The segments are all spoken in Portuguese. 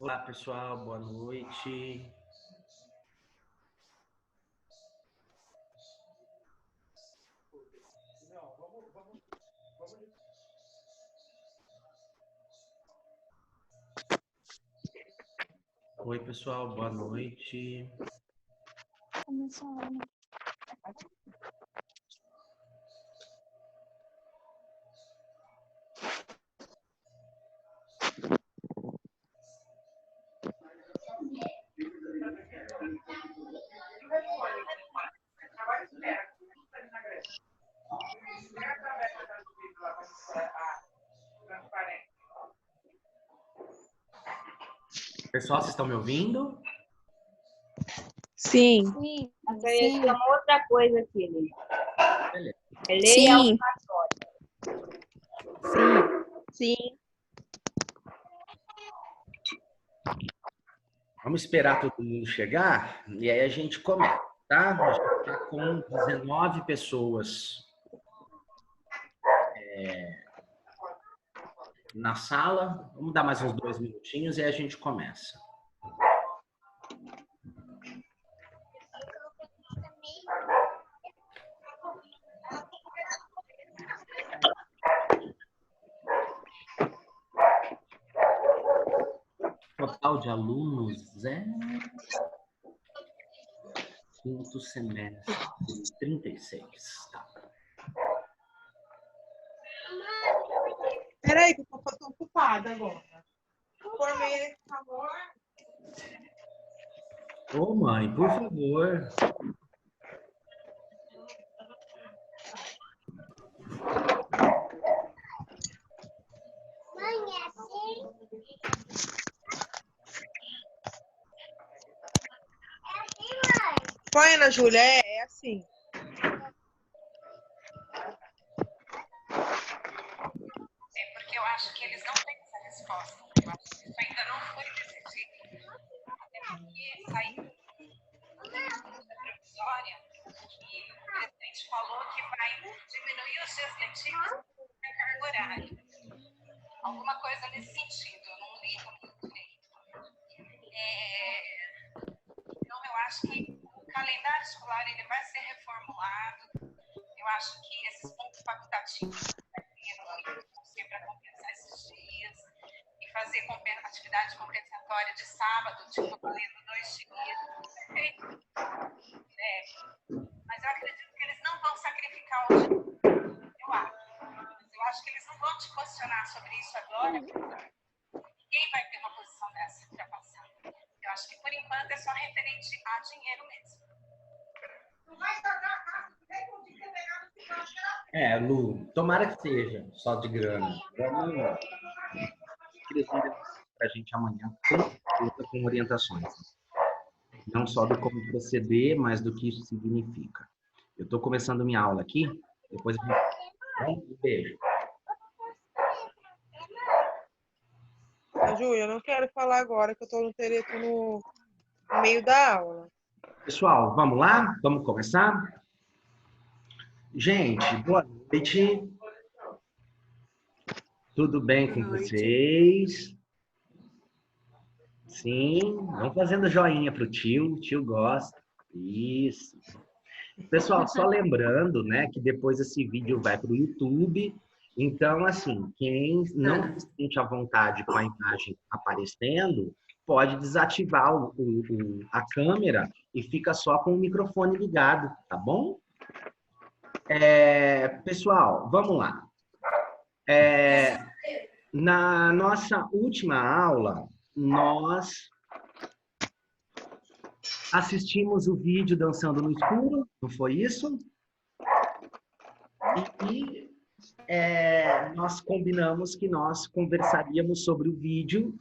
Olá, pessoal, boa noite. Oi, pessoal, boa noite. Começou a aula. Pessoal, vocês estão me ouvindo? Sim. Sim, Tem uma outra coisa aqui, né? Beleza. Sim. Sim. Vamos esperar todo mundo chegar e aí a gente começa, tá? A gente está com 19 pessoas na sala. Vamos dar mais uns 2 minutinhos e aí a gente começa. Total de alunos, 0. Quinto semestre, 36. Tá. Peraí, que eu tô ocupada agora. Formei, por favor. Ô, mãe, por favor. Põe, Ana Júlia, é assim. Porque eu acho que eles não têm essa resposta. Eu acho que isso ainda não foi decidido. Até porque saiu da provisória e o presidente falou que vai diminuir os dias letivos e a carga horária. Alguma coisa nesse sentido, eu não li muito direito. Então, eu acho que o calendário escolar ele vai ser reformulado. Eu acho que esses pontos facultativos vão ser para compensar esses dias e fazer atividade compensatória de sábado, tipo, valendo 2 dias. Perfeito. Mas eu acredito que eles não vão sacrificar o dia. Eu acho. Mas eu acho que eles não vão te questionar sobre isso agora. Ninguém vai ter uma posição dessa para passar. Eu acho que, por enquanto, é só referente a dinheiro mesmo. Não vai estragar a casa, não tem como pegar no final. Lu, tomara que seja só de grana. Vamos para a gente amanhã com orientações. Não só do como proceder, mas do que isso significa. Eu estou começando minha aula aqui, depois a gente... Um beijo. Ana Júlia, eu não quero falar agora que eu tô no meio da aula. Pessoal, vamos lá? Vamos começar? Gente, boa noite. Tudo bem com vocês? Sim, vão fazendo joinha pro tio, o tio gosta. Isso. Pessoal, só lembrando, né, que depois esse vídeo vai para o YouTube. Então, assim, quem não se sente à vontade com a imagem aparecendo, pode desativar a câmera e fica só com o microfone ligado, tá bom? Pessoal, vamos lá. Na nossa última aula, nós assistimos o vídeo Dançando no Escuro, não foi isso? E nós combinamos que nós conversaríamos sobre o vídeo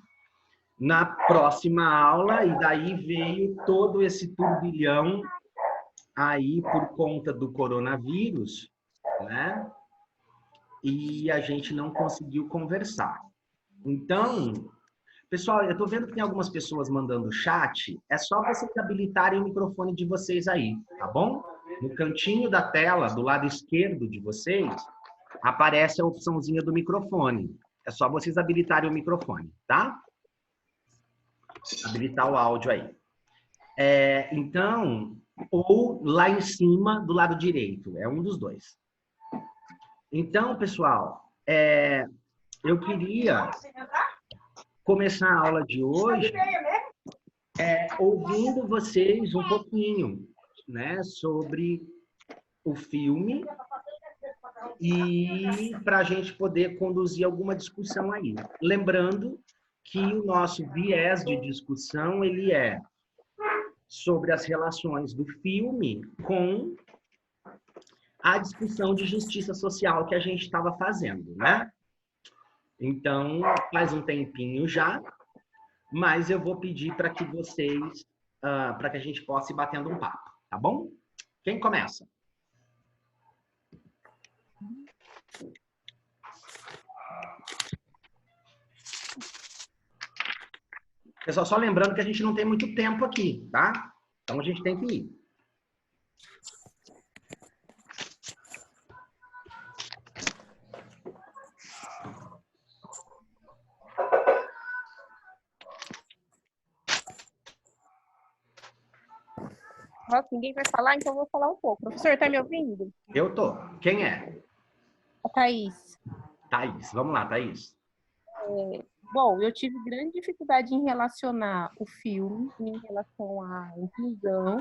na próxima aula, e daí veio todo esse turbilhão aí por conta do coronavírus, né? E a gente não conseguiu conversar. Então, pessoal, eu estou vendo que tem algumas pessoas mandando chat, é só vocês habilitarem o microfone de vocês aí, tá bom? No cantinho da tela, do lado esquerdo de vocês, aparece a opçãozinha do microfone. É só vocês habilitarem o microfone, tá? habilitar o áudio aí. Então, ou lá em cima, do lado direito. É um dos dois. Então, pessoal, eu queria começar a aula de hoje ouvindo vocês um pouquinho, né, sobre o filme e para a gente poder conduzir alguma discussão aí. Lembrando que o nosso viés de discussão ele é sobre as relações do filme com a discussão de justiça social que a gente estava fazendo, né? Então, faz um tempinho já, mas eu vou pedir para que vocês, para que a gente possa ir batendo um papo, tá bom? Quem começa? Pessoal, só lembrando que a gente não tem muito tempo aqui, tá? Então a gente tem que ir. Nossa, ninguém vai falar, então eu vou falar um pouco. Professor, tá me ouvindo? Eu tô. Quem é? A Thaís. Thaís. Vamos lá, Thaís. Bom, eu tive grande dificuldade em relacionar o filme em relação à inclusão,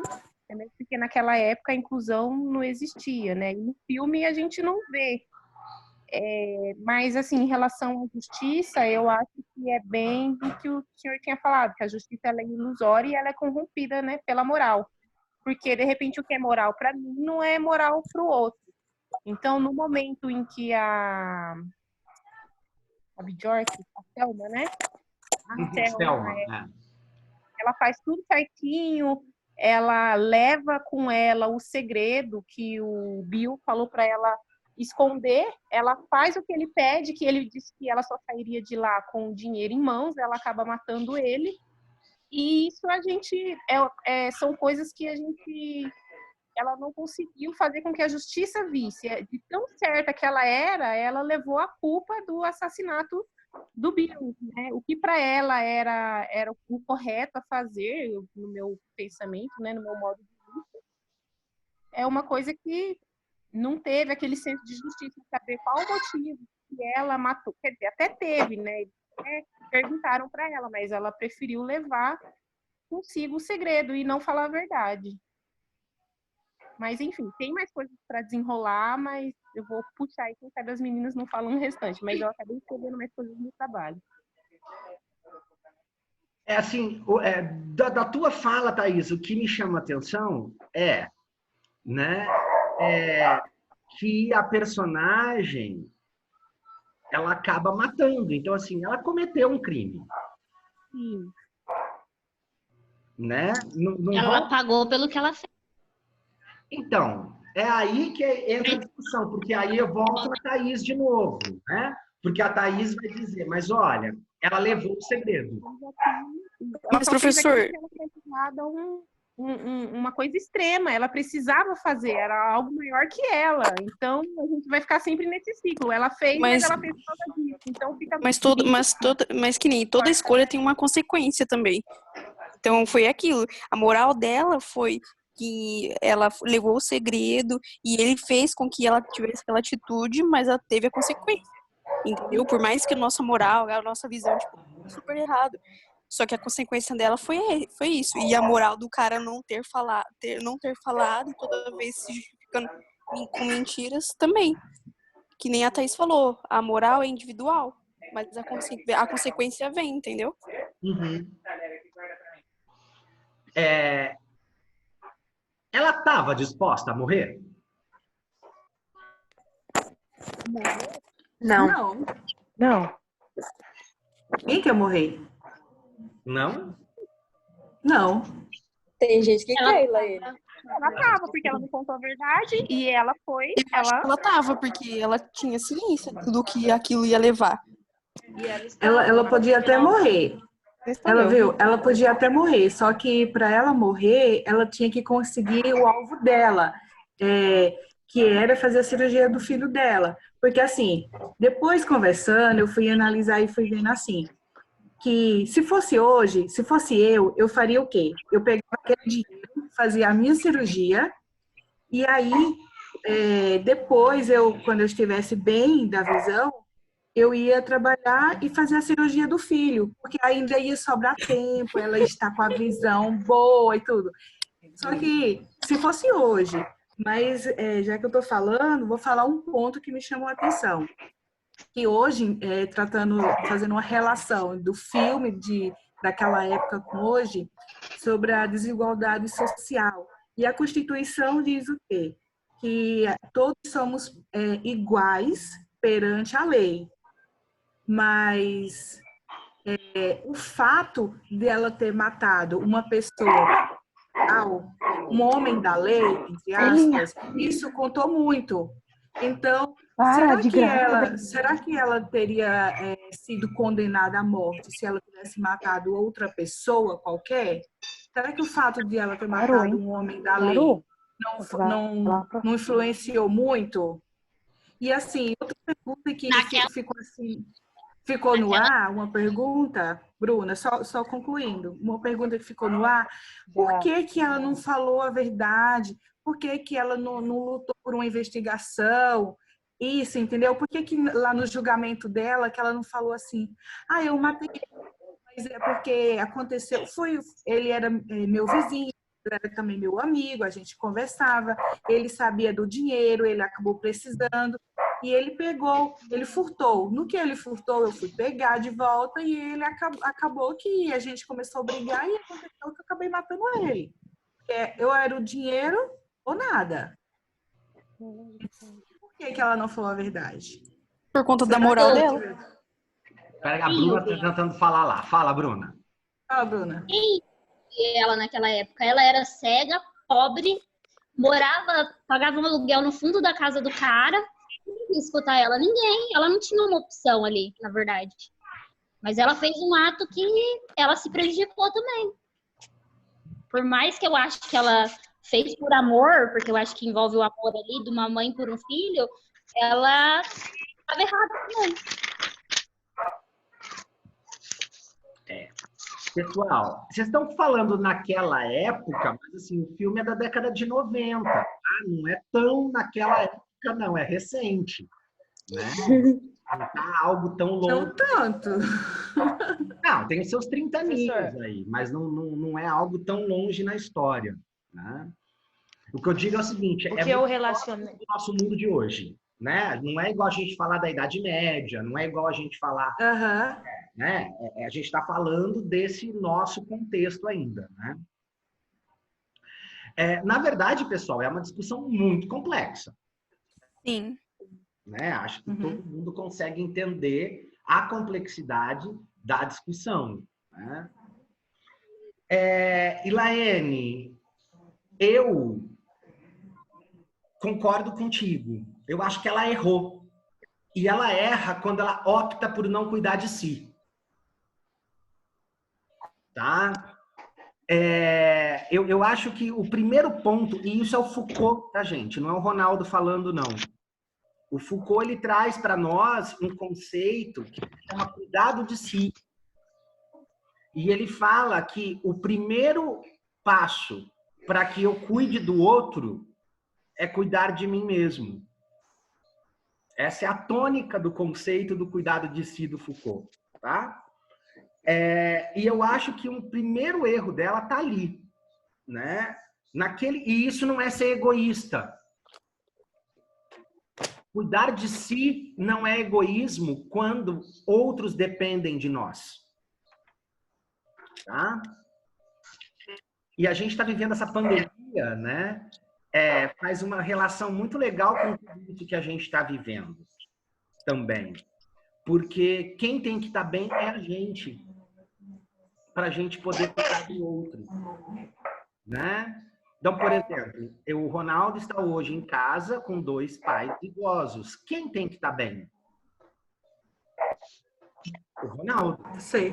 né, porque naquela época a inclusão não existia, né? E no filme a gente não vê. Mas, assim, em relação à justiça, eu acho que é bem do que o senhor tinha falado, que a justiça ela é ilusória e ela é corrompida, né, pela moral. Porque, de repente, o que é moral para mim não é moral para o outro. Então, no momento em que a Bjork, a Thelma, né? A Thelma, ela faz tudo certinho, ela leva com ela o segredo que o Bill falou para ela esconder, ela faz o que ele pede, que ele disse que ela só sairia de lá com o dinheiro em mãos, ela acaba matando ele. E isso a gente são coisas que ela não conseguiu fazer com que a justiça visse. De tão certa que ela levou a culpa do assassinato do Bill, né? O que para ela era o correto a fazer, no meu pensamento, né, no meu modo de vista, é uma coisa que não teve aquele senso de justiça de saber qual o motivo que ela matou. Quer dizer, até teve, né? Perguntaram para ela, mas ela preferiu levar consigo o segredo e não falar a verdade. Mas, enfim, tem mais coisas para desenrolar, mas eu vou puxar aí, quem sabe as meninas não falam o restante, mas eu acabei escrevendo mais coisas no trabalho. Assim, da tua fala, Thaís, o que me chama a atenção né, que a personagem ela acaba matando. Então, assim, ela cometeu um crime. Sim. Né? Ela pagou pelo que ela fez. Então, é aí que entra a discussão, porque aí eu volto na Thaís de novo, né? Porque a Thaís vai dizer, mas olha, ela levou o segredo. Mas, professor... Ela precisava uma coisa extrema, ela precisava fazer, era algo maior que ela. Então, a gente vai ficar sempre nesse ciclo. Ela fez, mas ela fez por causa disso. Então, fica mas que nem toda escolha tem uma consequência também. Então, foi aquilo. A moral dela foi que ela levou o segredo e ele fez com que ela tivesse aquela atitude, mas ela teve a consequência. Entendeu? Por mais que a nossa moral, a nossa visão, tipo, super errado. Só que a consequência dela foi isso. E a moral do cara não ter falado, toda vez se justificando com mentiras também. Que nem a Thaís falou, a moral é individual, mas a consequência vem, entendeu? Uhum. Ela estava disposta a morrer? Não. Quem quer morrer? Não? Não. Tem gente que quer, Laíra. Ela tava, porque ela me contou a verdade e ela foi. Ela tava, porque ela tinha ciência do que aquilo ia levar. Ela podia até morrer. Ela podia até morrer, só que para ela morrer, ela tinha que conseguir o alvo dela, que era fazer a cirurgia do filho dela. Porque assim, depois conversando, eu fui analisar e fui vendo assim, que se fosse hoje, se fosse eu faria o quê? Eu pegava aquele dinheiro, fazia a minha cirurgia, e aí, depois, quando eu estivesse bem da visão, eu ia trabalhar e fazer a cirurgia do filho, porque ainda ia sobrar tempo, ela está com a visão boa e tudo. Só que, se fosse hoje, mas já que eu estou falando, vou falar um ponto que me chamou a atenção. Que hoje, fazendo uma relação do filme daquela época com hoje, sobre a desigualdade social. E a Constituição diz o quê? Que todos somos iguais perante a lei. Mas o fato dela ter matado uma pessoa, um homem da lei, entre aspas, isso contou muito. Então, será que ela teria sido condenada à morte se ela tivesse matado outra pessoa qualquer? Será que o fato de ela ter matado um homem da lei não influenciou muito? E assim, outra pergunta que ficou no ar, uma pergunta, Bruna, só concluindo, uma pergunta que ficou no ar, por que ela não falou a verdade? Por que ela não lutou por uma investigação? Isso, entendeu? Por que lá no julgamento dela, que ela não falou assim, eu matei ele, mas é porque aconteceu, ele era meu vizinho, era também meu amigo, a gente conversava, ele sabia do dinheiro, ele acabou precisando, e ele furtou. No que ele furtou, eu fui pegar de volta e ele acabou que a gente começou a brigar e aconteceu que eu acabei matando ele. Eu era o dinheiro ou nada. Por que ela não falou a verdade? Por conta da moral dela. Peraí, a Bruna está tentando falar lá. Fala, Bruna. Fala, Bruna. Ela naquela época, ela era cega, pobre, pagava um aluguel no fundo da casa do cara. Ninguém quis escutar ela, ninguém. Ela não tinha uma opção ali, na verdade. Mas ela fez um ato que ela se prejudicou também. Por mais que eu acho que ela fez por amor, porque eu acho que envolve o amor ali de uma mãe por um filho, ela estava errada também. Pessoal, vocês estão falando naquela época, mas assim, o filme é da década de 90, tá? Não é tão naquela época, não, é recente, né? Não tá algo tão longe. Não tanto. Não, tem os seus 30 aninhos aí, mas não é algo tão longe na história, né? O que eu digo é o seguinte, o que eu relaciono do nosso mundo de hoje, né? Não é igual a gente falar da Idade Média, não é igual a gente falar... Né? A gente está falando desse nosso contexto ainda, né? Na verdade, pessoal, é uma discussão muito complexa. Sim. Né? Acho que todo mundo consegue entender a complexidade da discussão. Né? Ilaene, eu concordo contigo. Eu acho que ela errou. E ela erra quando ela opta por não cuidar de si. Tá? Eu acho que o primeiro ponto, e isso é o Foucault, tá, gente? Não é o Ronaldo falando, não. O Foucault, ele traz para nós um conceito que chama cuidado de si. E ele fala que o primeiro passo para que eu cuide do outro é cuidar de mim mesmo. Essa é a tônica do conceito do cuidado de si do Foucault, tá? E eu acho que um primeiro erro dela tá ali, né? E isso não é ser egoísta. Cuidar de si não é egoísmo quando outros dependem de nós. Tá? E a gente está vivendo essa pandemia, né? Faz uma relação muito legal com tudo que a gente está vivendo também. Porque quem tem que estar bem é a gente. Para a gente poder cuidar do outro. Né? Então, por exemplo, o Ronaldo está hoje em casa com 2 pais idosos. Quem tem que estar bem? O Ronaldo. Sei.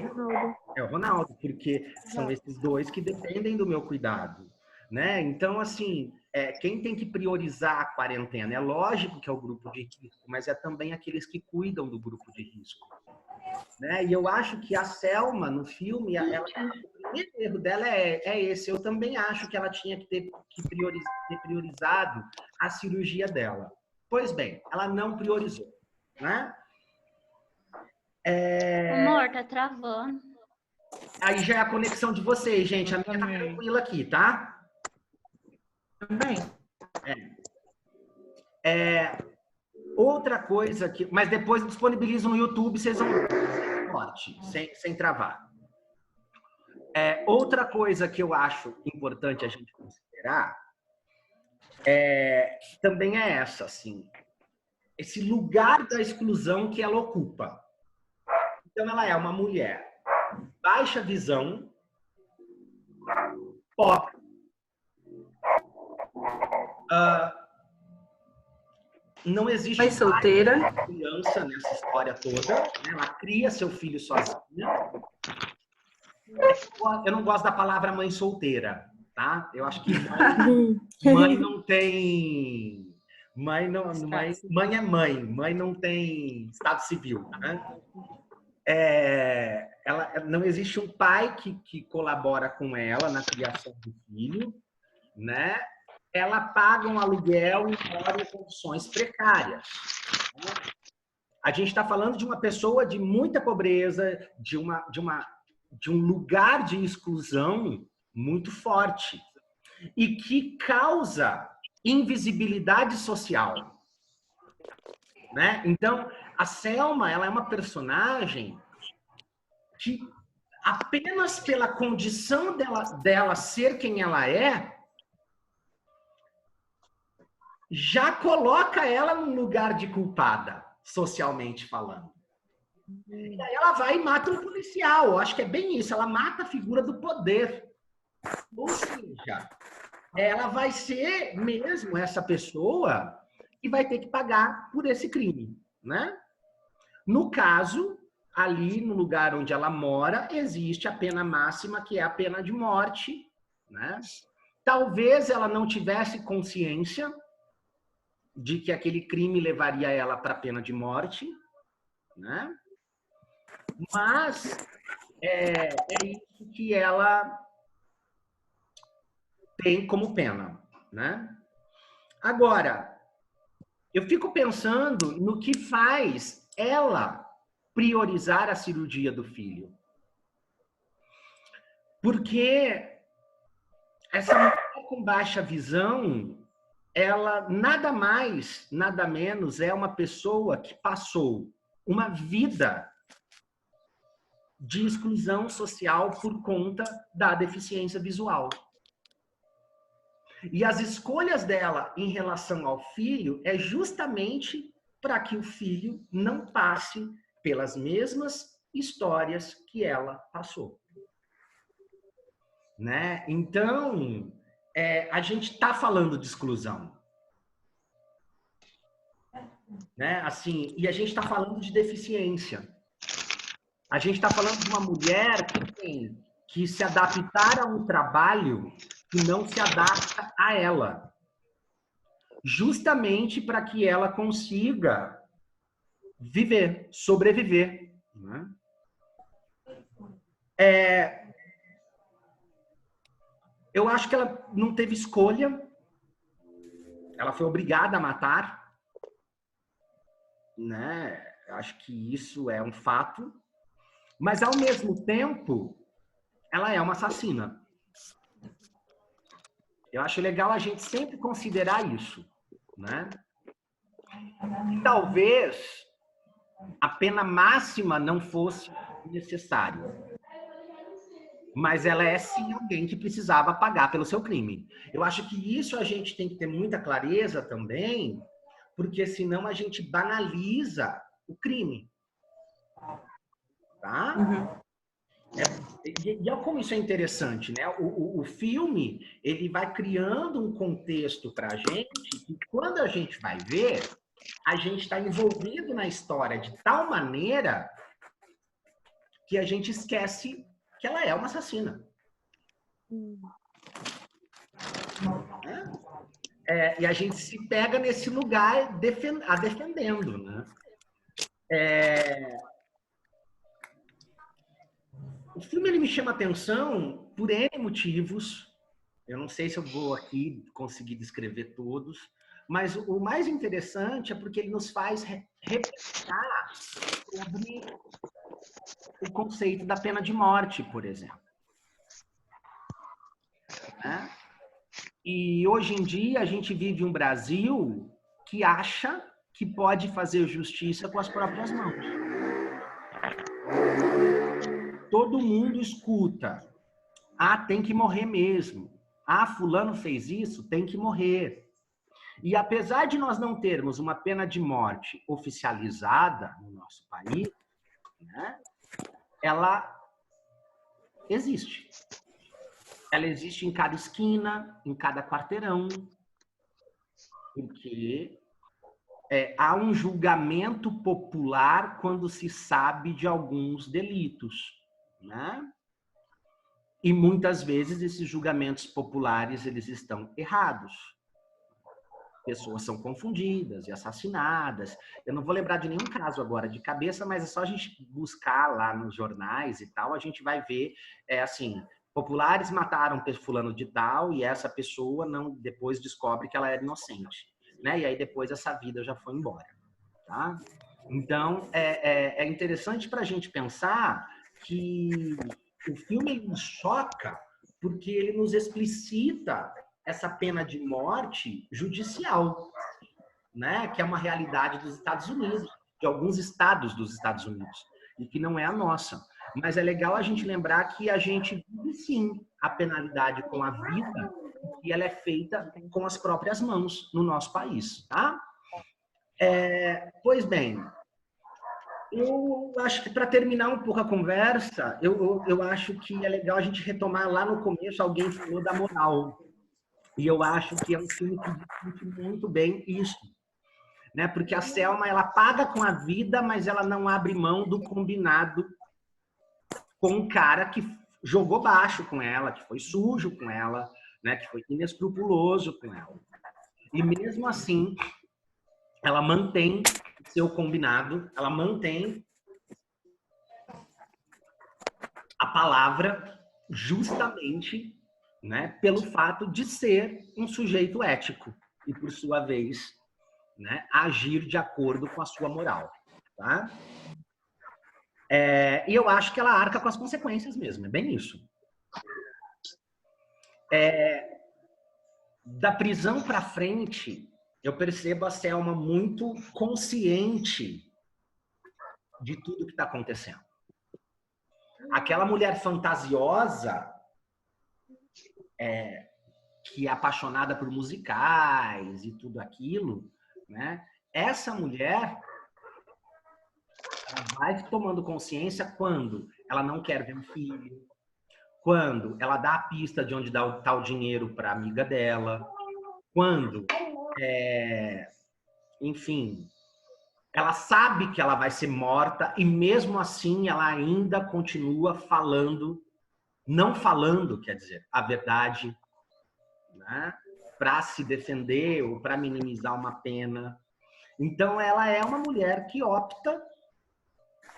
É o Ronaldo, porque são esses 2 que dependem do meu cuidado. Né? Então, assim, quem tem que priorizar a quarentena? É lógico que é o grupo de risco, mas é também aqueles que cuidam do grupo de risco. Né? E eu acho que a Selma, no filme, o primeiro erro dela é esse. Eu também acho que ela tinha que ter priorizado a cirurgia dela. Pois bem, ela não priorizou. Né? Amor, tá travando. Aí já é a conexão de vocês, gente. A minha tá tranquila aqui, tá? Também. Outra coisa que... Mas depois disponibilizo no YouTube, vocês vão ver forte, sem travar. Outra coisa que eu acho importante a gente considerar também é essa, assim. Esse lugar da exclusão que ela ocupa. Então, ela é uma mulher baixa visão, pobre, não existe mãe solteira, criança nessa história toda. Ela cria seu filho sozinha. Eu não gosto da palavra mãe solteira, tá? Eu acho que mãe não tem... Mãe é mãe. Mãe não tem estado civil, né? Não existe um pai que colabora com ela na criação do filho, né? Ela paga um aluguel e mora em condições precárias. A gente está falando de uma pessoa de muita pobreza, de um lugar de exclusão muito forte e que causa invisibilidade social, né? Então, a Selma, ela é uma personagem que apenas pela condição dela ser quem ela é, já coloca ela num lugar de culpada, socialmente falando. E aí ela vai e mata um policial. Eu acho que é bem isso. Ela mata a figura do poder. Ou seja, ela vai ser mesmo essa pessoa que vai ter que pagar por esse crime, né? No caso, ali no lugar onde ela mora, existe a pena máxima, que é a pena de morte, né? Talvez ela não tivesse consciência de que aquele crime levaria ela para a pena de morte, né? Mas é isso que ela tem como pena, né? Agora, eu fico pensando no que faz ela priorizar a cirurgia do filho. Porque essa mulher com baixa visão, ela nada mais, nada menos é uma pessoa que passou uma vida de exclusão social por conta da deficiência visual. E as escolhas dela em relação ao filho é justamente para que o filho não passe pelas mesmas histórias que ela passou. Né? Então, a gente está falando de exclusão. Né? Assim, e a gente está falando de deficiência. A gente está falando de uma mulher que tem que se adaptar a um trabalho que não se adapta a ela. Justamente para que ela consiga viver, sobreviver. Né? Eu acho que ela não teve escolha. Ela foi obrigada a matar. Né? Acho que isso é um fato. Mas, ao mesmo tempo, ela é uma assassina. Eu acho legal a gente sempre considerar isso. Né? E talvez a pena máxima não fosse necessária. Mas ela é, sim, alguém que precisava pagar pelo seu crime. Eu acho que isso a gente tem que ter muita clareza também, porque senão a gente banaliza o crime. Tá? E olha como isso é interessante, né? O filme, ele vai criando um contexto para a gente, e quando a gente vai ver, a gente está envolvido na história de tal maneira que a gente esquece que ela é uma assassina. E a gente se pega nesse lugar defendendo, né? O filme ele me chama atenção por N motivos. Eu não sei se eu vou aqui conseguir descrever todos, mas o mais interessante é porque ele nos faz refletir sobre o conceito da pena de morte, por exemplo. Né? E hoje em dia a gente vive um Brasil que acha que pode fazer justiça com as próprias mãos. Todo mundo escuta. Ah, tem que morrer mesmo. Ah, fulano fez isso, tem que morrer. E apesar de nós não termos uma pena de morte oficializada no nosso país, né, ela existe. Ela existe em cada esquina, em cada quarteirão, porque há um julgamento popular quando se sabe de alguns delitos, né? E muitas vezes esses julgamentos populares eles estão errados. Pessoas são confundidas e assassinadas. Eu não vou lembrar de nenhum caso agora de cabeça, mas é só a gente buscar lá nos jornais e tal, a gente vai ver, assim, populares mataram fulano de tal e essa pessoa não depois descobre que ela era inocente, né? E aí depois essa vida já foi embora, tá? Então, é interessante para a gente pensar que o filme ele nos choca porque ele nos explicita essa pena de morte judicial, né? Que é uma realidade dos Estados Unidos, de alguns estados dos Estados Unidos, e que não é a nossa. Mas é legal a gente lembrar que a gente vive, sim, a penalidade com a vida, e ela é feita com as próprias mãos no nosso país, tá? Pois bem, eu acho que para terminar um pouco a conversa, eu acho que é legal a gente retomar lá no começo, alguém falou da moral. E eu acho que é um filme que discute muito bem isso, né? Porque a Selma, ela paga com a vida, mas ela não abre mão do combinado com um cara que jogou baixo com ela, que foi sujo com ela, né? Que foi inescrupuloso com ela. E mesmo assim, ela mantém seu combinado, ela mantém a palavra justamente, né, pelo fato de ser um sujeito ético e, por sua vez, né, agir de acordo com a sua moral. Tá? E eu acho que ela arca com as consequências mesmo, é bem isso. Da prisão para frente, eu percebo a Selma muito consciente de tudo que está acontecendo. Aquela mulher fantasiosa, que é apaixonada por musicais e tudo aquilo, né? Essa mulher ela vai tomando consciência quando ela não quer ver um filho, quando ela dá a pista de onde está o dinheiro para a amiga dela, quando, enfim, ela sabe que ela vai ser morta e mesmo assim ela ainda continua falando, não falando, quer dizer, a verdade, né? Para se defender ou para minimizar uma pena. Então ela é uma mulher que opta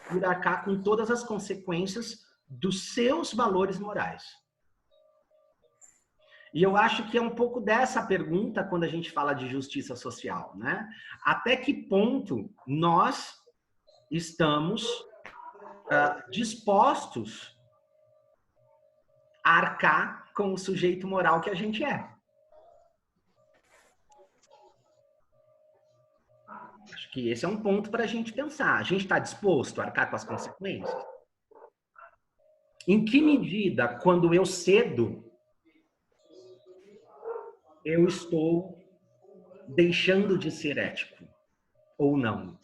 por arcar com todas as consequências dos seus valores morais. E eu acho que é um pouco dessa pergunta quando a gente fala de justiça social, né? Até que ponto nós estamos dispostos a arcar com o sujeito moral que a gente é? Acho que esse é um ponto para a gente pensar. A gente está disposto a arcar com as consequências? Em que medida, quando eu cedo, eu estou deixando de ser ético ou não?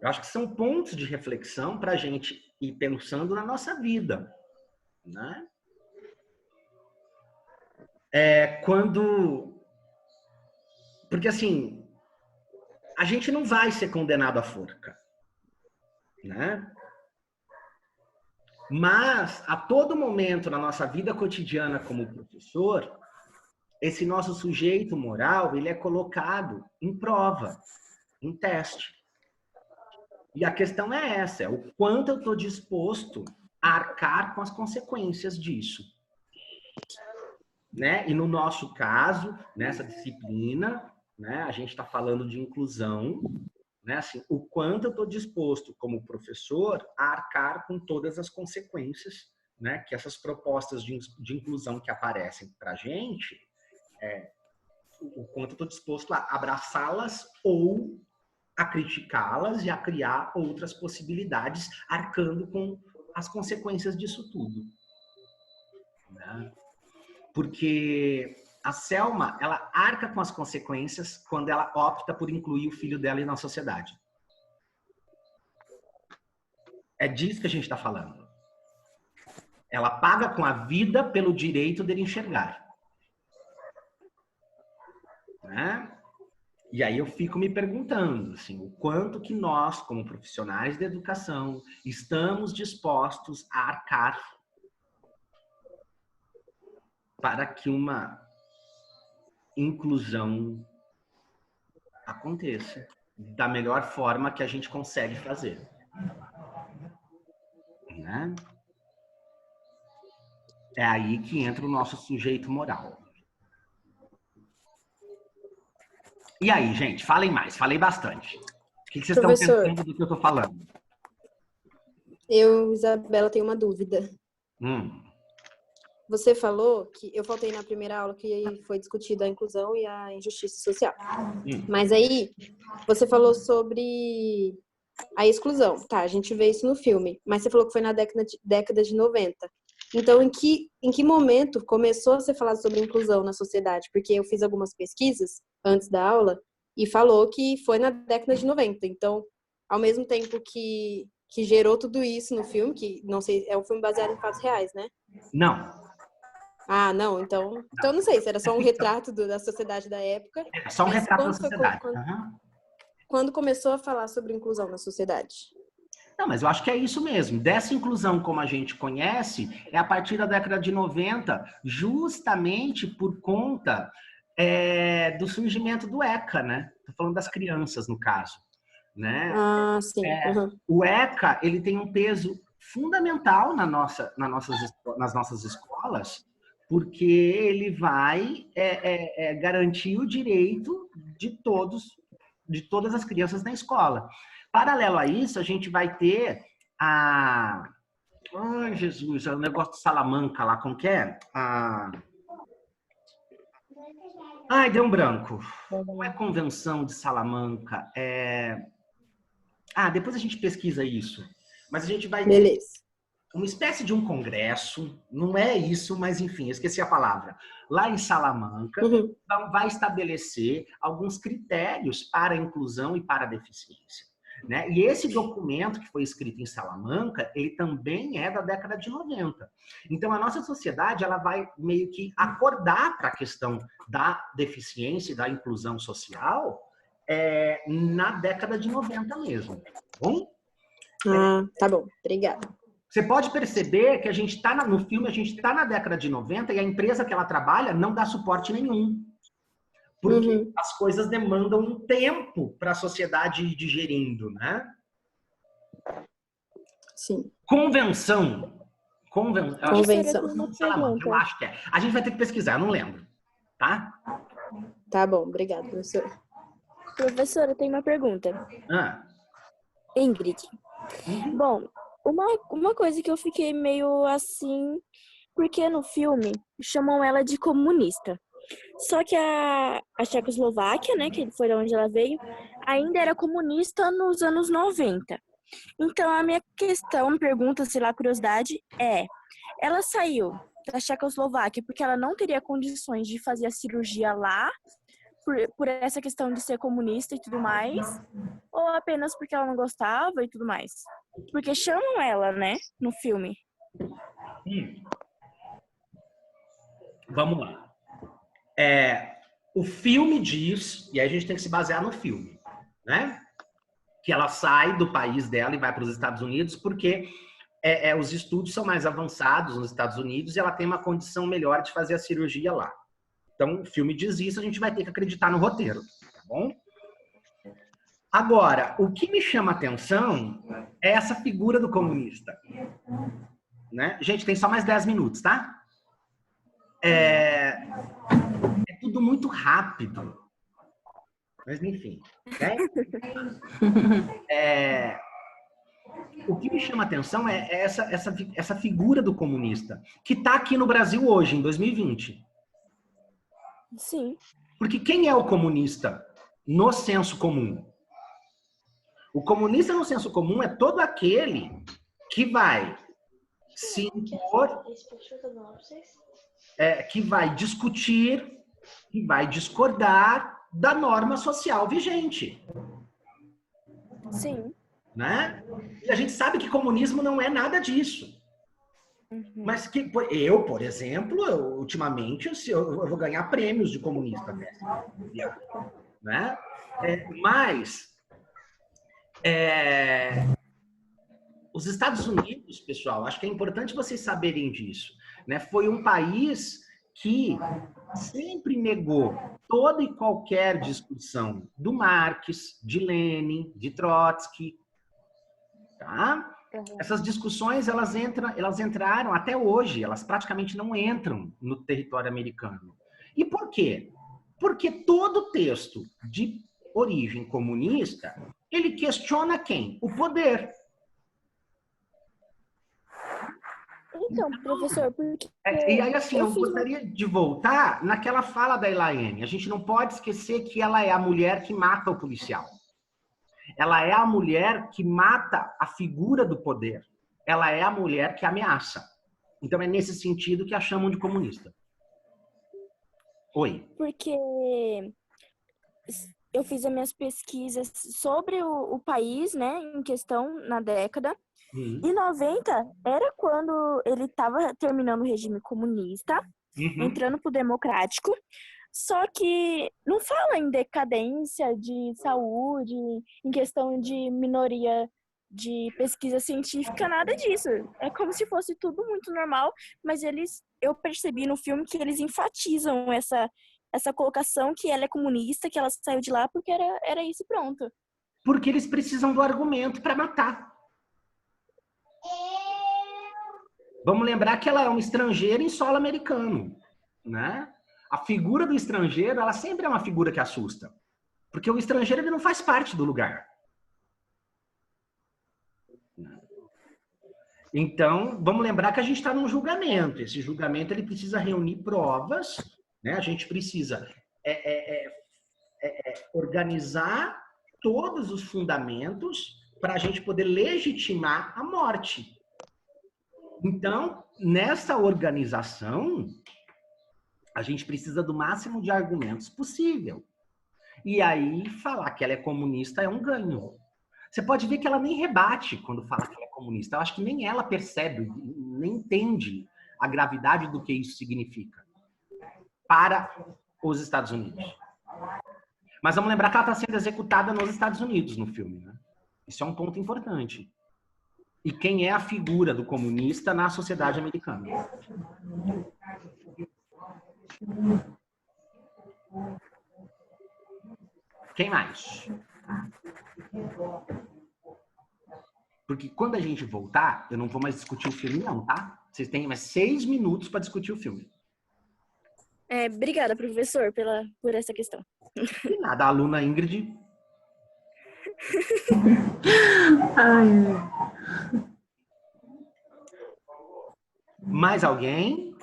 Eu acho que são pontos de reflexão para a gente ir pensando na nossa vida, né? Porque assim, a gente não vai ser condenado à forca, né? Mas a todo momento na nossa vida cotidiana como professor, esse nosso sujeito moral, ele é colocado em prova, em teste. E a questão é essa, é o quanto eu estou disposto arcar com as consequências disso. Né? E no nosso caso, nessa disciplina, né, a gente está falando de inclusão, né? Assim, o quanto eu estou disposto, como professor, a arcar com todas as consequências, né, que essas propostas de inclusão que aparecem para a gente, o quanto eu estou disposto a abraçá-las ou a criticá-las e a criar outras possibilidades, arcando com as consequências disso tudo. Né? Porque a Selma, ela arca com as consequências quando ela opta por incluir o filho dela na sociedade. É disso que a gente está falando. Ela paga com a vida pelo direito dele enxergar. Né? E aí eu fico me perguntando, assim, o quanto que nós, como profissionais da educação, estamos dispostos a arcar para que uma inclusão aconteça da melhor forma que a gente consegue fazer. Né? É aí que entra o nosso sujeito moral. E aí, gente, falem mais, falei bastante. O que vocês estão pensando do que eu estou falando? Eu, Isabela, tenho uma dúvida. Você falou que eu faltei na primeira aula que foi discutida a inclusão e a injustiça social. Mas aí você falou sobre a exclusão. Tá, a gente vê isso no filme. Mas você falou que foi na década de 90. Então, em que momento começou a ser falado sobre inclusão na sociedade? Porque eu fiz algumas pesquisas antes da aula e falou que foi na década de 90. Então, ao mesmo tempo que gerou tudo isso no filme, que não sei, é um filme baseado em fatos reais, né? Não. Ah, não, então não sei se era só um retrato da sociedade da época. É só um retrato da sociedade. Quando começou a falar sobre inclusão na sociedade? Não, mas eu acho que é isso mesmo. Dessa inclusão como a gente conhece, é a partir da década de 90, justamente por conta do surgimento do ECA, né? Tô falando das crianças, no caso. Né? Ah, sim. O ECA, ele tem um peso fundamental nas nossas escolas, porque ele vai garantir o direito de todas as crianças na escola. Paralelo a isso, a gente vai ter ai, Jesus, o negócio de Salamanca lá, como que é? Ai, deu um branco. Não é Convenção de Salamanca, depois a gente pesquisa isso. Mas a gente vai ter uma espécie de um congresso, não é isso, mas enfim, eu esqueci a palavra. Lá em Salamanca, vai estabelecer alguns critérios para a inclusão e para a deficiência. Né? E esse documento que foi escrito em Salamanca, ele também é da década de 90. Então, a nossa sociedade, ela vai meio que acordar para a questão da deficiência e da inclusão social na década de 90 mesmo. Tá bom? Tá bom. Obrigada. Você pode perceber que a gente está no filme, a gente está na década de 90 e a empresa que ela trabalha não dá suporte nenhum. Porque as coisas demandam um tempo para a sociedade ir digerindo, né? Sim. Convenção. Eu acho que é. A gente vai ter que pesquisar, eu não lembro. Tá? Tá bom, obrigada, professora. Professora, tem uma pergunta. Ingrid. Bom, uma coisa que eu fiquei meio assim, porque no filme chamam ela de comunista. Só que a Tchecoslováquia, né, que foi de onde ela veio, ainda era comunista nos anos 90. Então, a minha pergunta, sei lá, curiosidade ela saiu da Tchecoslováquia porque ela não teria condições de fazer a cirurgia lá, por essa questão de ser comunista e tudo mais, ou apenas porque ela não gostava e tudo mais? Porque chamam ela, né, no filme. Vamos lá. O filme diz, e aí a gente tem que se basear no filme, né? Que ela sai do país dela e vai para os Estados Unidos porque os estudos são mais avançados nos Estados Unidos e ela tem uma condição melhor de fazer a cirurgia lá. Então, o filme diz isso, a gente vai ter que acreditar no roteiro, tá bom? Agora, o que me chama a atenção é essa figura do comunista. né? Gente, tem só mais 10 minutos, tá? É tudo muito rápido. Mas, enfim. Né? O que me chama a atenção é essa figura do comunista, que está aqui no Brasil hoje, em 2020. Sim. Porque quem é o comunista no senso comum? O comunista no senso comum é todo aquele que vai se impor, que vai discutir, que vai discordar da norma social vigente. Sim. Né? E a gente sabe que comunismo não é nada disso. Uhum. Mas que eu, por exemplo, ultimamente eu vou ganhar prêmios de comunista, né? Mas os Estados Unidos, pessoal, acho que é importante vocês saberem disso, né? Foi um país que sempre negou toda e qualquer discussão do Marx, de Lenin, de Trotsky, tá? Essas discussões, elas entraram até hoje, elas praticamente não entram no território americano. E por quê? Porque todo texto de origem comunista, ele questiona quem? O poder. Então, professor, porque... E aí, assim, eu gostaria de voltar naquela fala da Elaine. A gente não pode esquecer que ela é a mulher que mata o policial. Ela é a mulher que mata a figura do poder. Ela é a mulher que ameaça. Então, é nesse sentido que a chamam de comunista. Oi. Porque eu fiz as minhas pesquisas sobre o país, né, em questão, na década. Em 90, era quando ele estava terminando o regime comunista, entrando pro democrático. Só que não fala em decadência de saúde, em questão de minoria de pesquisa científica, nada disso. É como se fosse tudo muito normal, mas eu percebi no filme que eles enfatizam essa colocação que ela é comunista, que ela saiu de lá porque era isso e pronto. Porque eles precisam do argumento para matar. Vamos lembrar que ela é uma estrangeira em solo americano, né? A figura do estrangeiro, ela sempre é uma figura que assusta. Porque o estrangeiro, ele não faz parte do lugar. Então, vamos lembrar que a gente está num julgamento. Esse julgamento, ele precisa reunir provas, né? A gente precisa organizar todos os fundamentos para a gente poder legitimar a morte. Então, nessa organização, a gente precisa do máximo de argumentos possível. E aí, falar que ela é comunista é um ganho. Você pode ver que ela nem rebate quando fala que ela é comunista. Eu acho que nem ela percebe, nem entende a gravidade do que isso significa para os Estados Unidos. Mas vamos lembrar que ela está sendo executada nos Estados Unidos no filme, né? Isso é um ponto importante. E quem é a figura do comunista na sociedade americana? Quem mais? Porque quando a gente voltar, eu não vou mais discutir o filme não, tá? Vocês têm mais 6 minutos para discutir o filme. Obrigada, professor, por essa questão. De nada, a aluna Ingrid. Mais alguém?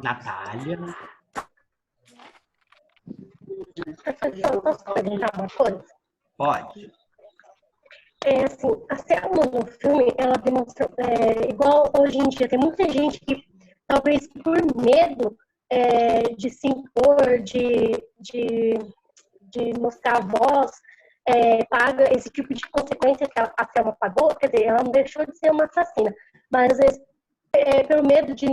Natália. Professor, posso perguntar uma coisa? Pode. Assim, a célula no filme, ela demonstra, igual hoje em dia, tem muita gente que, talvez por medo de se impor, de mostrar a voz, paga esse tipo de consequência que a Selma pagou. Quer dizer, ela não deixou de ser uma assassina, mas às vezes pelo medo de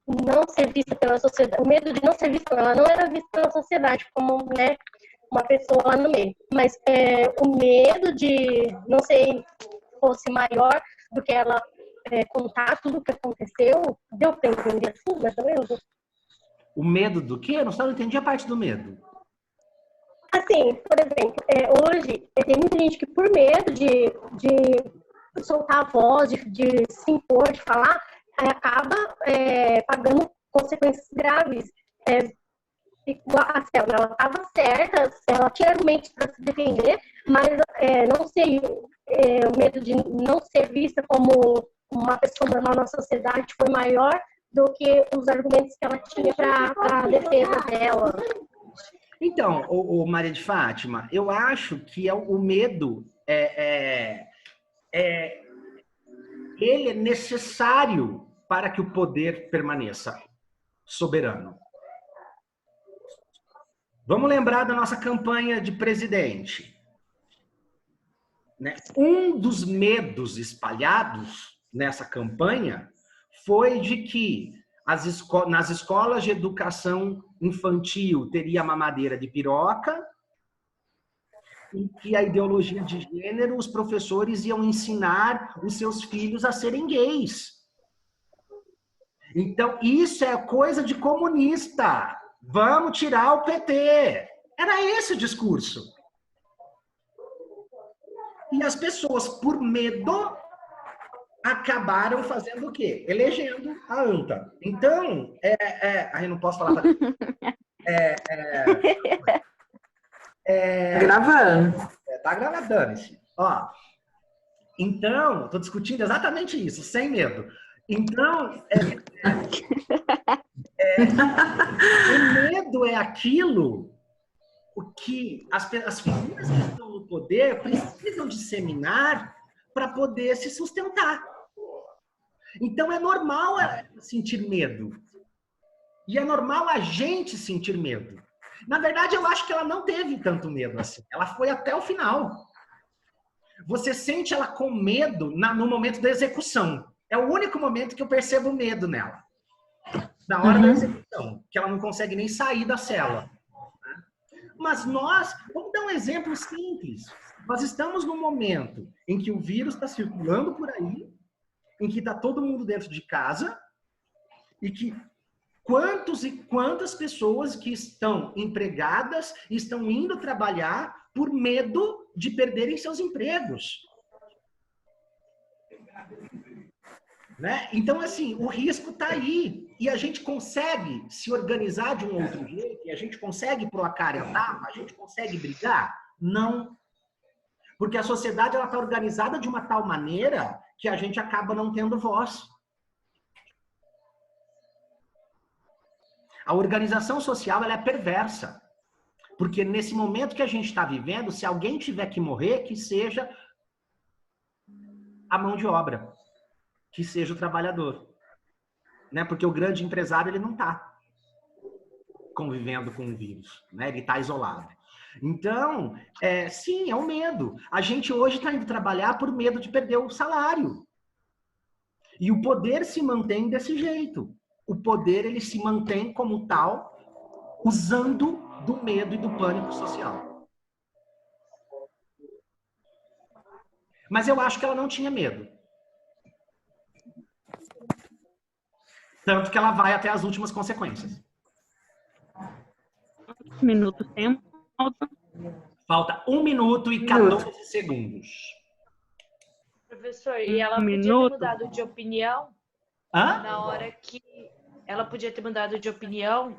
não ser vista pela sociedade, o medo de não ser vista, ela não era vista pela sociedade como, né, uma pessoa lá no meio, mas o medo de, não sei, fosse maior do que ela contar tudo o que aconteceu, deu para entender assim, mais ou menos? O medo do quê? Eu não entendi a parte do medo. Assim, por exemplo, hoje tem muita gente que por medo de soltar a voz, de se impor, de falar, acaba pagando consequências graves. A Selma, ela estava certa, ela tinha argumentos para se defender, mas não sei, o medo de não ser vista como uma pessoa normal na sociedade foi maior do que os argumentos que ela tinha para a defesa dela. Então, Maria de Fátima, eu acho que o medo ele é necessário para que o poder permaneça soberano. Vamos lembrar da nossa campanha de presidente. Né? Um dos medos espalhados nessa campanha foi de que nas escolas de educação infantil teria mamadeira de piroca e que a ideologia de gênero, os professores iam ensinar os seus filhos a serem gays. Então, isso é coisa de comunista. Vamos tirar o PT. Era esse o discurso. E as pessoas, por medo, acabaram fazendo o quê? Elegendo a anta. Então, aí não posso falar. Gravando. Tá gravando. Ó. Então, estou discutindo exatamente isso, sem medo. Então, o medo é aquilo que as figuras que estão no poder precisam disseminar para poder se sustentar. Então, é normal sentir medo. E é normal a gente sentir medo. Na verdade, eu acho que ela não teve tanto medo assim. Ela foi até o final. Você sente ela com medo no momento da execução. É o único momento que eu percebo medo nela. Na hora da execução, que ela não consegue nem sair da cela. Mas vamos dar um exemplo simples. Nós estamos num momento em que o vírus está circulando por aí, em que está todo mundo dentro de casa, e que quantos e quantas pessoas que estão empregadas estão indo trabalhar por medo de perderem seus empregos. Né? Então, assim, o risco está aí. E a gente consegue se organizar de um outro jeito? E a gente consegue pôr a cara a tapa? A gente consegue brigar? Não. Porque a sociedade está organizada de uma tal maneira que a gente acaba não tendo voz. A organização social ela é perversa. Porque nesse momento que a gente está vivendo, se alguém tiver que morrer, que seja a mão de obra. Que seja o trabalhador. Né? Porque o grande empresário ele não está convivendo com o vírus. Né? Ele está isolado. Então, sim, é o medo. A gente hoje está indo trabalhar por medo de perder o salário. E o poder se mantém desse jeito. O poder ele se mantém como tal, usando do medo e do pânico social. Mas eu acho que ela não tinha medo. Tanto que ela vai até as últimas consequências. Minutos tempo. Falta 1 minuto e 14 segundos. Professor, e ela podia ter mudado de opinião na hora que... Ela podia ter mudado de opinião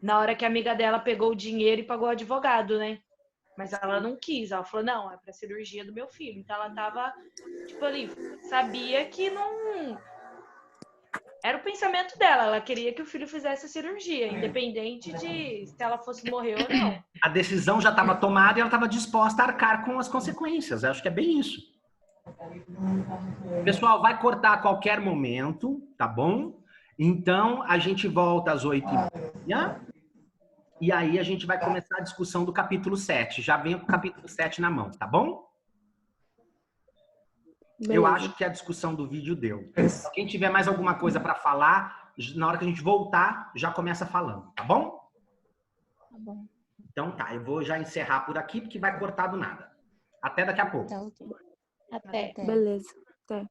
na hora que a amiga dela pegou o dinheiro e pagou o advogado, né? Mas ela não quis. Ela falou, não, é pra cirurgia do meu filho. Então ela tava, tipo ali, sabia que não... Era o pensamento dela. Ela queria que o filho fizesse a cirurgia, independente de se ela fosse morrer ou não. A decisão já estava tomada e ela estava disposta a arcar com as consequências. Eu acho que é bem isso. Pessoal, vai cortar a qualquer momento, tá bom? Então, a gente volta às 8h30. E aí a gente vai começar a discussão do capítulo 7. Já vem com o capítulo 7 na mão, tá bom? Beleza. Eu acho que a discussão do vídeo deu. Se quem tiver mais alguma coisa para falar, na hora que a gente voltar, já começa falando, tá bom? Tá bom. Então tá, eu vou já encerrar por aqui, porque vai cortar do nada. Até daqui a pouco. Tá, ok. Até. Beleza. Até.